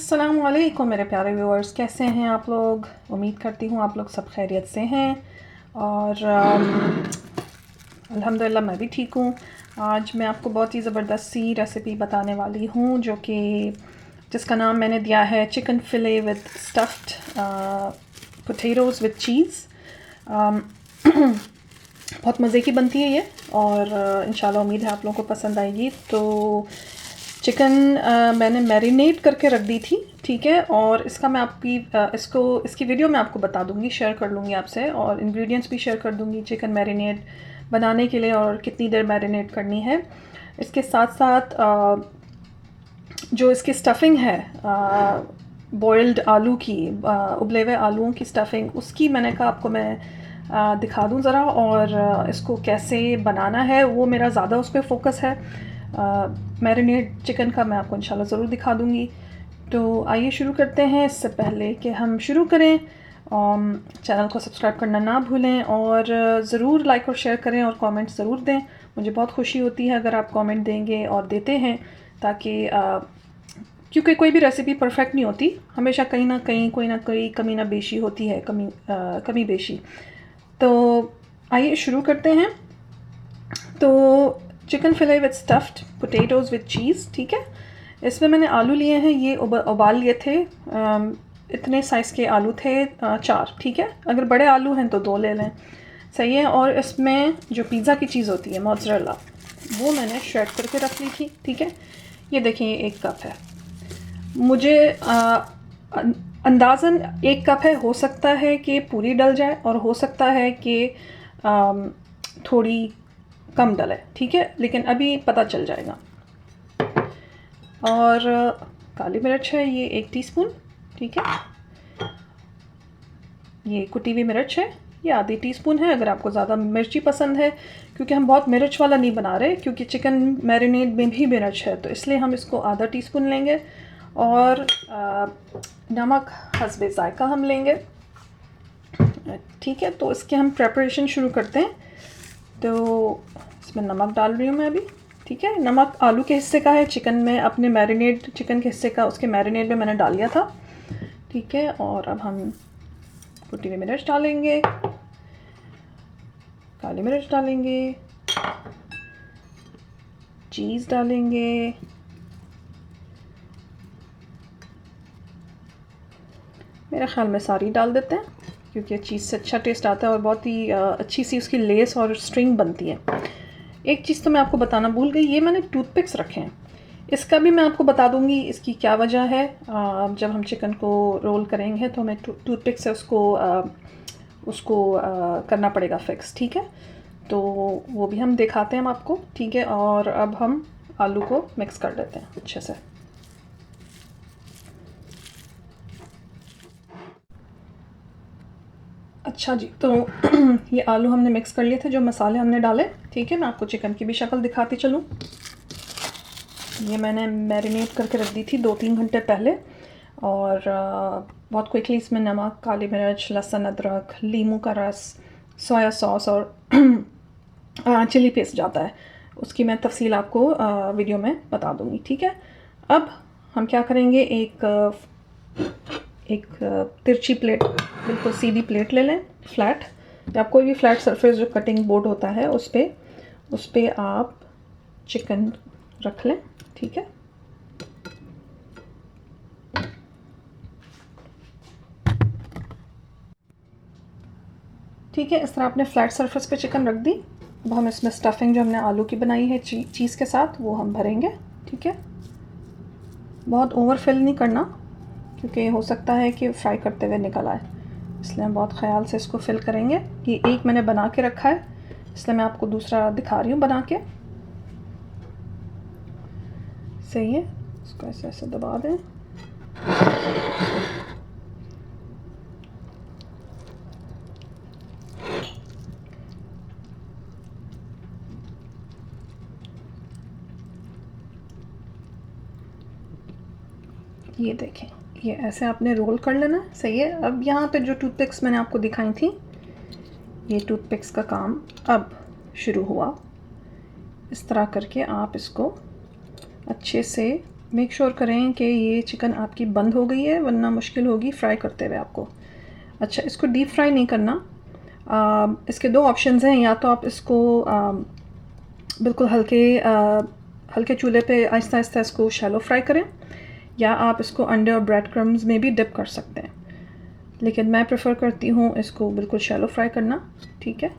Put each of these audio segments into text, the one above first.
अस्सलाम वालेकुम मेरे प्यारे व्यूअर्स, कैसे हैं आप लोग। उम्मीद करती हूँ आप लोग सब खैरियत से हैं और अल्हम्दुलिल्लाह मैं भी ठीक हूँ। आज मैं आपको बहुत ही ज़बरदस्त सी रेसिपी बताने वाली हूँ जिसका नाम मैंने दिया है chicken field with stuffed potatoes with चीज़। बहुत मज़े की बनती है ये और इंशाल्लाह उम्मीद है आप लोगों को पसंद आएगी। तो चिकन मैंने मैरिनेट करके रख दी थी, ठीक है। और इसका मैं इसकी वीडियो मैं आपको बता दूंगी, शेयर कर लूँगी आपसे, और इंग्रेडिएंट्स भी शेयर कर दूंगी चिकन मैरिनेट बनाने के लिए और कितनी देर मैरिनेट करनी है। इसके साथ साथ जो इसकी स्टफिंग है बॉइल्ड आलू की, उबले हुए आलूओं की स्टफिंग, उसकी मैंने कहा आपको मैं दिखा दूं ज़रा, और इसको कैसे बनाना है वो मेरा ज़्यादा उस पर फोकस है। मैरिनेट चिकन का मैं आपको इंशाल्लाह ज़रूर दिखा दूंगी। तो आइए शुरू करते हैं। इससे पहले कि हम शुरू करें, चैनल को सब्सक्राइब करना ना भूलें और ज़रूर लाइक और शेयर करें और कमेंट ज़रूर दें। मुझे बहुत खुशी होती है अगर आप कमेंट देंगे और देते हैं, ताकि क्योंकि कोई भी रेसिपी परफेक्ट नहीं होती, हमेशा कहीं ना कहीं कोई ना कोई कमी ना बेशी होती है, कमी बेशी। तो आइए शुरू करते हैं। तो chicken field with stuffed potatoes with चीज़, ठीक है। इसमें मैंने आलू लिए हैं, ये उबाल लिए थे। इतने साइज़ के आलू थे, 4, ठीक है। अगर बड़े आलू हैं तो 2 ले लें, सही है। और इसमें जो पिज़्ज़ा की चीज़ होती है मोज़रेला, वो मैंने श्रेड करके रख ली थी, ठीक है। ये देखिए 1 कप है। मुझे अंदाज़न 1 कप है, हो सकता है कि पूरी डल जाए और हो सकता है कि थोड़ी कम डले, ठीक है, लेकिन अभी पता चल जाएगा। और काली मिर्च है ये 1 टीस्पून, ठीक है। ये कुटी हुई मिर्च है, ये आधी टीस्पून है। अगर आपको ज़्यादा मिर्ची पसंद है, क्योंकि हम बहुत मिर्च वाला नहीं बना रहे, क्योंकि चिकन मैरिनेट में भी मिर्च है, तो इसलिए हम इसको आधा टीस्पून लेंगे। और नमक हस्बे ज़ायका हम लेंगे, ठीक है। तो इसके हम प्रेपरेशन शुरू करते हैं। तो इसमें नमक डाल रही हूँ मैं अभी, ठीक है। नमक आलू के हिस्से का है, चिकन में अपने मैरिनेट चिकन के हिस्से का, उसके मैरिनेट में मैंने डाल दिया था, ठीक है। और अब हम कुटी हुई मिर्च डालेंगे, काली मिर्च डालेंगे, चीज़ डालेंगे, मेरे ख्याल में सारी डाल देते हैं, क्योंकि चीज़ से अच्छा टेस्ट आता है और बहुत ही अच्छी सी उसकी लेस और स्ट्रिंग बनती है। एक चीज़ तो मैं आपको बताना भूल गई, ये मैंने टूथपिक्स रखे हैं। इसका भी मैं आपको बता दूंगी इसकी क्या वजह है। जब हम चिकन को रोल करेंगे तो हमें टूथपिक से उसको करना पड़ेगा फिक्स, ठीक है। तो वो भी हम दिखाते हैं हम आपको, ठीक है। और अब हम आलू को मिक्स कर देते हैं अच्छे से। अच्छा जी, तो ये आलू हमने मिक्स कर लिए थे, जो मसाले हमने डाले, ठीक है। मैं आपको चिकन की भी शक्ल दिखाती चलूँ। ये मैंने मैरिनेट करके रख दी थी 2-3 घंटे पहले, और बहुत क्विकली इसमें नमक, काली मिर्च, लहसुन, अदरक, लीमू का रस, सोया सॉस और चिली पेस्ट जाता है। उसकी मैं तफसील आपको वीडियो में बता दूँगी, ठीक है। अब हम क्या करेंगे, एक तिरछी प्लेट, बिल्कुल सीधी प्लेट ले लें, फ्लैट, या कोई भी फ्लैट सरफेस जो कटिंग बोर्ड होता है उस पर आप चिकन रख लें, ठीक है। ठीक है, इस तरह आपने फ्लैट सरफेस पे चिकन रख दी। अब हम इसमें स्टफिंग जो हमने आलू की बनाई है चीज़ के साथ, वो हम भरेंगे, ठीक है। बहुत ओवर फिल नहीं करना, क्योंकि हो सकता है कि फ्राई करते हुए निकल आए, इसलिए हम बहुत ख्याल से इसको फिल करेंगे। ये एक मैंने बना के रखा है, इसलिए मैं आपको दूसरा दिखा रही हूँ बना के। सही है, इसको ऐसे ऐसे दबा दें। ये देखें, ये ऐसे आपने रोल कर लेना, सही है। अब यहाँ पे जो टूथपिक्स मैंने आपको दिखाई थी, ये टूथपिक्स का काम अब शुरू हुआ। इस तरह करके आप इसको अच्छे से मेक श्योर करें कि ये चिकन आपकी बंद हो गई है, वरना मुश्किल होगी फ्राई करते हुए आपको। अच्छा, इसको डीप फ्राई नहीं करना। इसके दो ऑप्शंस हैं, या तो आप इसको बिल्कुल हल्के चूल्हे पे आहिस्ता आहिस्ता इसको शैलो फ्राई करें, या आप इसको अंडे और ब्रेड क्रम्स में भी डिप कर सकते हैं, लेकिन मैं प्रेफर करती हूँ इसको बिल्कुल शैलो फ्राई करना। ठीक है,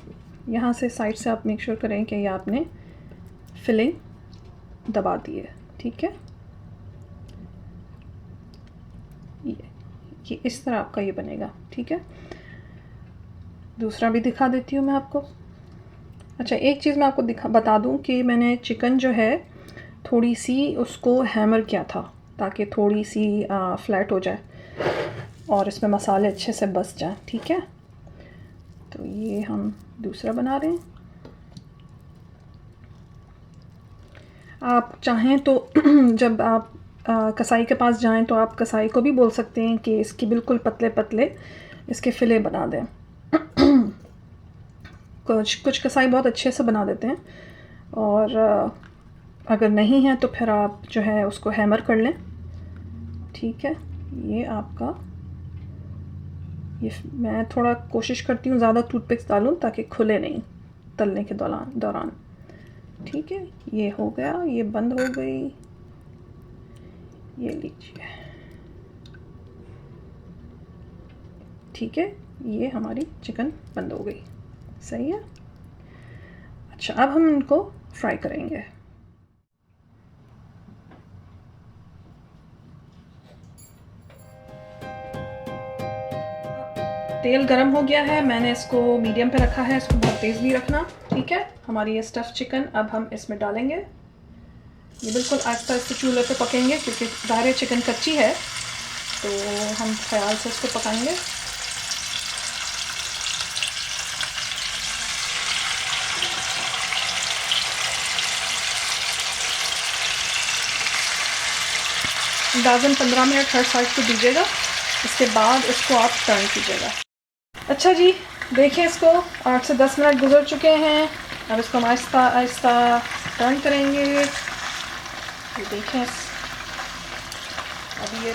यहाँ से साइड से आप मेक श्योर करें कि ये आपने फिलिंग दबा दी है। ठीक है, ये इस तरह आपका ये बनेगा। ठीक है, दूसरा भी दिखा देती हूँ मैं आपको। अच्छा, एक चीज़ मैं आपको बता दूँ कि मैंने चिकन जो है थोड़ी सी उसको हैमर किया था, ताकि थोड़ी सी फ्लैट हो जाए और इसमें मसाले अच्छे से बस जाएं। ठीक है, तो ये हम दूसरा बना रहे हैं। आप चाहें तो जब आप कसाई के पास जाएं तो आप कसाई को भी बोल सकते हैं कि इसकी बिल्कुल पतले पतले इसके फिले बना दें। कुछ कसाई बहुत अच्छे से बना देते हैं, और अगर नहीं है तो फिर आप जो है उसको हैमर कर लें। ठीक है, ये आपका ये मैं थोड़ा कोशिश करती हूँ ज़्यादा टूथपिक्स डालूँ ताकि खुले नहीं तलने के दौरान। ठीक है, ये हो गया, ये बंद हो गई। ये लीजिए। ठीक है, ये हमारी चिकन बंद हो गई। सही है। अच्छा, अब हम इनको फ्राई करेंगे। तेल गरम हो गया है, मैंने इसको मीडियम पे रखा है, इसको बहुत तेज़ नहीं रखना। ठीक है, हमारी ये स्टफ़ चिकन अब हम इसमें डालेंगे। ये बिल्कुल आहिस्ता आहिस्ता चूल्हे पे पकेंगे, क्योंकि ज़ाहिर चिकन कच्ची है, तो हम ख्याल से इसको पकाएंगे। अंदाज़न 15 मिनट हर साइड को दीजिएगा, इसके बाद इसको आप टर्न कीजिएगा। अच्छा जी, देखिए इसको 8 से 10 मिनट गुजर चुके हैं। अब इसको हम आहिस्ता आहिस्ता टर्न करेंगे। ये देखें, अभी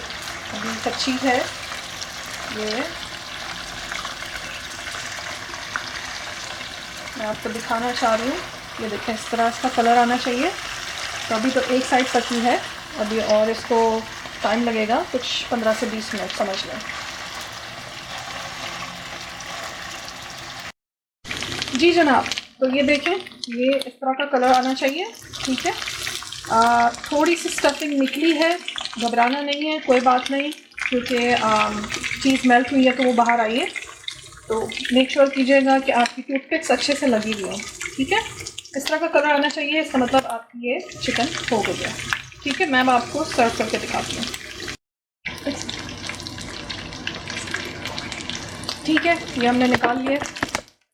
कच्ची है ये। मैं आपको दिखाना चाह रही हूँ, ये देखें इस तरह इसका कलर आना चाहिए। तो अभी तो एक साइड पकी है, अभी और इसको टाइम लगेगा कुछ 15 से 20 मिनट, समझ लें। जी जनाब, तो ये देखें, ये इस तरह का कलर आना चाहिए। ठीक है, थोड़ी सी स्टफिंग निकली है, घबराना नहीं है, कोई बात नहीं, क्योंकि चीज़ मेल्ट हुई है तो वो बाहर आई है। तो मेक श्योर कीजिएगा कि आपकी टूथपिक्स अच्छे से लगी हुई हैं। ठीक है, इस तरह का कलर आना चाहिए, इसका मतलब आपकी ये चिकन हो गया। ठीक है, मैं अब आपको सर्व करके दिखाती हूँ। ठीक है, ये हमने निकाल लिए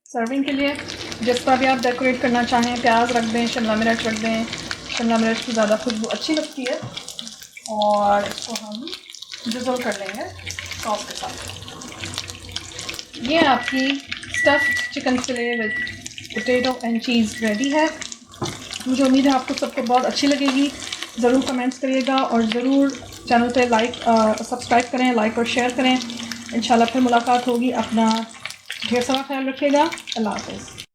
सर्विंग के लिए। जिस पर भी आप डेकोरेट करना चाहें, प्याज रख दें, शिमला मिर्च रख दें। शिमला मिर्च की ज़्यादा खुशबू अच्छी लगती है। और इसको हम डिज़ोल्व कर लेंगे सॉस के साथ। ये आपकी stuffed chicken field with potato and cheese ready है। मुझे उम्मीद है आपको सबको बहुत अच्छी लगेगी। ज़रूर कमेंट्स करिएगा और ज़रूर चैनल पे सब्सक्राइब करें, लाइक और शेयर करें। इंशाल्लाह फिर मुलाकात होगी। अपना ढेर सारा ख्याल रखिएगा। अल्लाह हाफ़िज़।